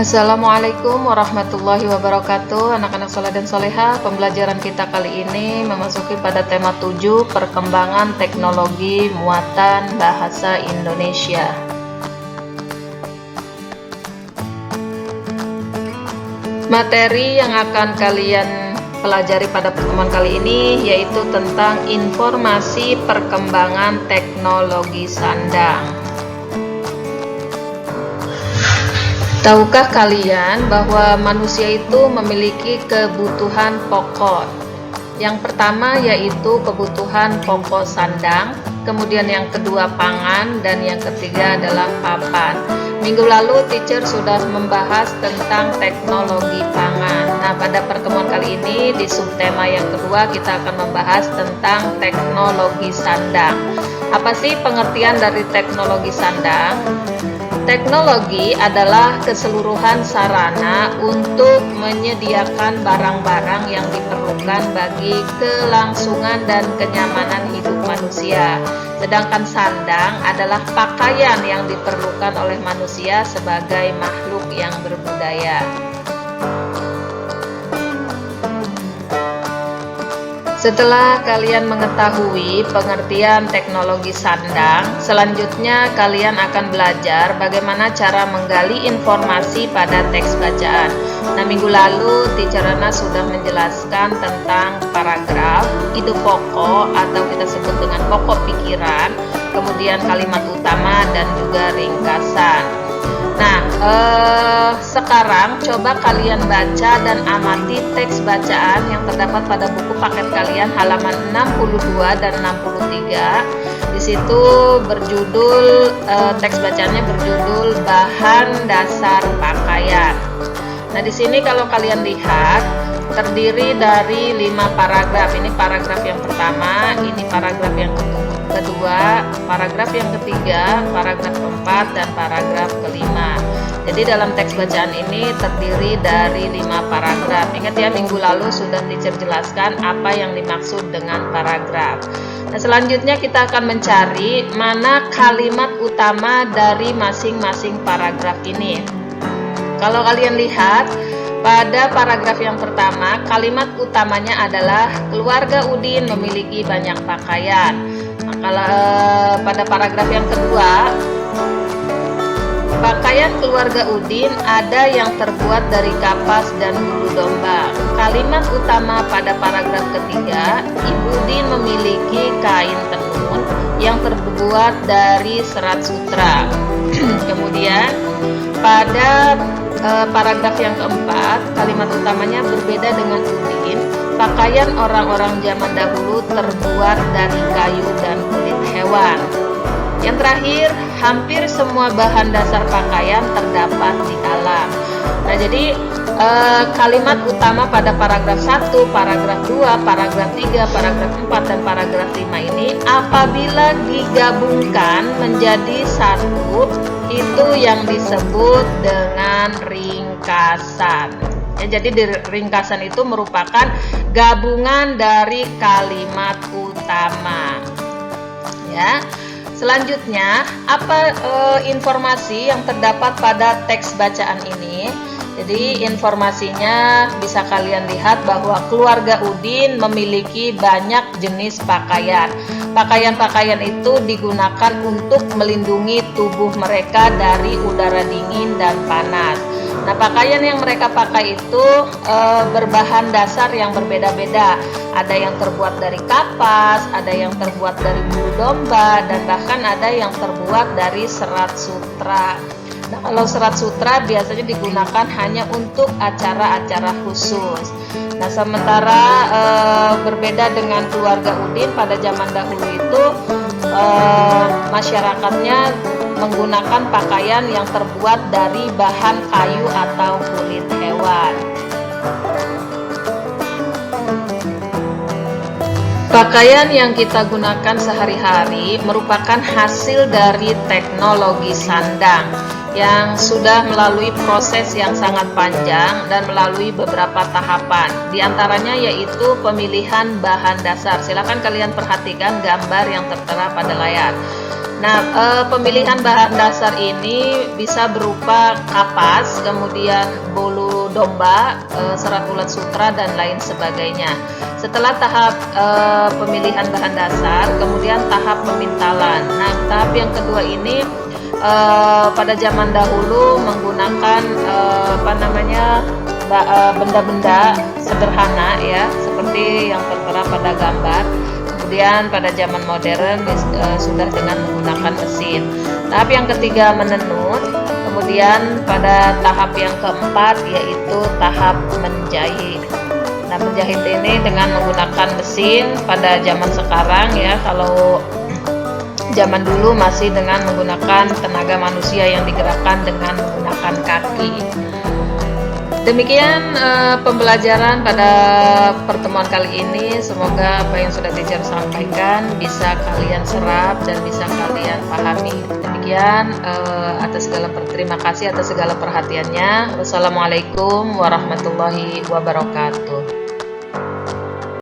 Assalamualaikum warahmatullahi wabarakatuh. Anak-anak soleh dan soleha, pembelajaran kita kali ini memasuki pada tema 7, perkembangan teknologi muatan bahasa Indonesia. Materi yang akan kalian pelajari pada pertemuan kali ini yaitu tentang informasi perkembangan teknologi sandang. Tahukah kalian bahwa manusia itu memiliki kebutuhan pokok? Yang pertama yaitu kebutuhan pokok sandang, kemudian yang kedua pangan, dan yang ketiga adalah papan. Minggu lalu teacher sudah membahas tentang teknologi pangan. Nah, pada pertemuan kali ini di subtema yang kedua kita akan membahas tentang teknologi sandang. Apa sih pengertian dari teknologi sandang? Teknologi adalah keseluruhan sarana untuk menyediakan barang-barang yang diperlukan bagi kelangsungan dan kenyamanan hidup manusia. Sedangkan sandang adalah pakaian yang diperlukan oleh manusia sebagai makhluk yang berbudaya. Setelah kalian mengetahui pengertian teknologi sandang, selanjutnya kalian akan belajar bagaimana cara menggali informasi pada teks bacaan. Nah, minggu lalu teacher Ana sudah menjelaskan tentang paragraf, ide pokok atau kita sebut dengan pokok pikiran, kemudian kalimat utama dan juga ringkasan. Nah, sekarang coba kalian baca dan amati teks bacaan yang terdapat pada buku paket kalian halaman 62 dan 63. Di situ berjudul teks bacaannya berjudul bahan dasar pakaian. Nah, di sini kalau kalian lihat terdiri dari 5 paragraf. Ini paragraf yang pertama, ini paragraf yang kedua, paragraf yang ketiga, paragraf keempat, dan paragraf kelima. Jadi dalam teks bacaan ini terdiri dari 5 paragraf. Ingat ya, minggu lalu sudah teacher jelaskan apa yang dimaksud dengan paragraf. Nah, selanjutnya kita akan mencari mana kalimat utama dari masing-masing paragraf ini. Kalau kalian lihat pada paragraf yang pertama, kalimat utamanya adalah keluarga Udin memiliki banyak pakaian. Kalau pada paragraf yang kedua, pakaian keluarga Udin ada yang terbuat dari kapas dan bulu domba. Kalimat utama pada paragraf ketiga, Ibu Udin memiliki kain tenun yang terbuat dari serat sutra. Kemudian pada paragraf yang keempat, kalimat utamanya berbeda dengan Udin. Pakaian orang-orang zaman dahulu terbuat dari kayu dan kulit hewan. Yang terakhir, hampir semua bahan dasar pakaian terdapat di alam. Nah, jadi kalimat utama pada paragraf 1, paragraf 2, paragraf 3, paragraf 4, dan paragraf 5 ini apabila digabungkan menjadi satu, itu yang disebut dengan ringkasan. Ya, jadi di ringkasan itu merupakan gabungan dari kalimat utama. Ya. Selanjutnya, apa informasi yang terdapat pada teks bacaan ini? Jadi informasinya bisa kalian lihat bahwa keluarga Udin memiliki banyak jenis pakaian. Pakaian-pakaian itu digunakan untuk melindungi tubuh mereka dari udara dingin dan panas. Nah, pakaian yang mereka pakai itu berbahan dasar yang berbeda-beda. Ada yang terbuat dari kapas, ada yang terbuat dari bulu domba, dan bahkan ada yang terbuat dari serat sutra. Nah, kalau serat sutra biasanya digunakan hanya untuk acara-acara khusus. Nah, sementara berbeda dengan keluarga Udin pada zaman dahulu itu masyarakatnya menggunakan pakaian yang terbuat dari bahan kayu atau kulit hewan. Pakaian yang kita gunakan sehari-hari merupakan hasil dari teknologi sandang yang sudah melalui proses yang sangat panjang dan melalui beberapa tahapan. Di antaranya yaitu pemilihan bahan dasar. Silakan kalian perhatikan gambar yang tertera pada layar. Nah, pemilihan bahan dasar ini bisa berupa kapas, kemudian bulu domba, serat ulat sutra, dan lain sebagainya. Setelah tahap pemilihan bahan dasar, kemudian tahap pemintalan. Nah, tahap yang kedua ini pada zaman dahulu menggunakan benda-benda sederhana ya, seperti yang tertera pada gambar. Kemudian pada zaman modern sudah dengan menggunakan mesin. Tahap yang ketiga menenun. Kemudian pada tahap yang keempat yaitu tahap menjahit. Nah, menjahit ini dengan menggunakan mesin pada zaman sekarang ya. Kalau zaman dulu masih dengan menggunakan tenaga manusia yang digerakkan dengan menggunakan kaki. Demikian pembelajaran pada pertemuan kali ini. Semoga apa yang sudah teacher sampaikan bisa kalian serap dan bisa kalian pahami. Demikian terima kasih atas segala perhatiannya. Wassalamualaikum warahmatullahi wabarakatuh.